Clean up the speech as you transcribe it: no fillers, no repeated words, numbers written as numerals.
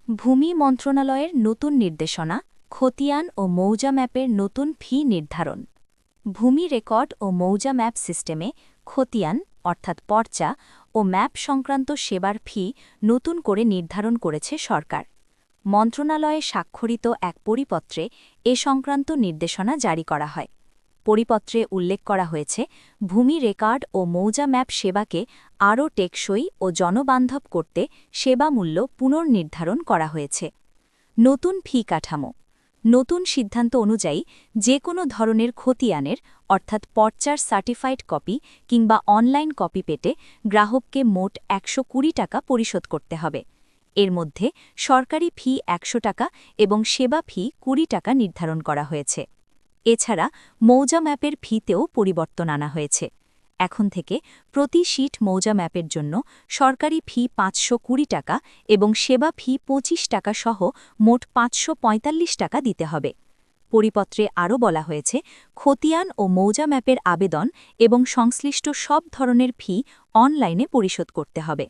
ভূমি মন্ত্রণালয়ের নতুন নির্দেশনা, খতিয়ান ও মৌজা ম্যাপের নতুন ফি নির্ধারণ। ভূমি রেকর্ড ও মৌজা ম্যাপ সিস্টেমে খতিয়ান অর্থাৎ পর্চা ও ম্যাপ সংক্রান্ত সেবার ফি নতুন করে নির্ধারণ করেছে সরকার। মন্ত্রণালয়ে স্বাক্ষরিত এক পরিপত্রে এ সংক্রান্ত নির্দেশনা জারি করা হয়। পরিপত্রে উল্লেখ করা হয়েছে, ভূমি রেকর্ড ও মৌজা ম্যাপ সেবাকে আরও টেকসই ও জনবান্ধব করতে সেবা মূল্য পুনর্নির্ধারণ করা হয়েছে। নতুন ফি কাঠামো। নতুন সিদ্ধান্ত অনুযায়ী যে কোনো ধরনের খতিয়ানের অর্থাৎ পর্চার সার্টিফাইড কপি কিংবা অনলাইন কপি পেতে গ্রাহককে মোট ১২০ টাকা পরিশোধ করতে হবে। এর মধ্যে সরকারি ফি ১০০ টাকা এবং সেবা ফি ২০ টাকা নির্ধারণ করা হয়েছে। এছাড়া মৌজা ম্যাপের ফিতেও পরিবর্তন আনা হয়েছে। এখন থেকে প্রতি শীট মৌজা ম্যাপের জন্য সরকারি ফি ৫২০ টাকা এবং সেবা ফি ২৫ টাকা সহ মোট ৫৪৫ টাকা দিতে হবে। পরিপত্রে আরও বলা হয়েছে, খতিয়ান ও মৌজা ম্যাপের আবেদন এবং সংশ্লিষ্ট সব ধরনের ফি অনলাইনে পরিশোধ করতে হবে।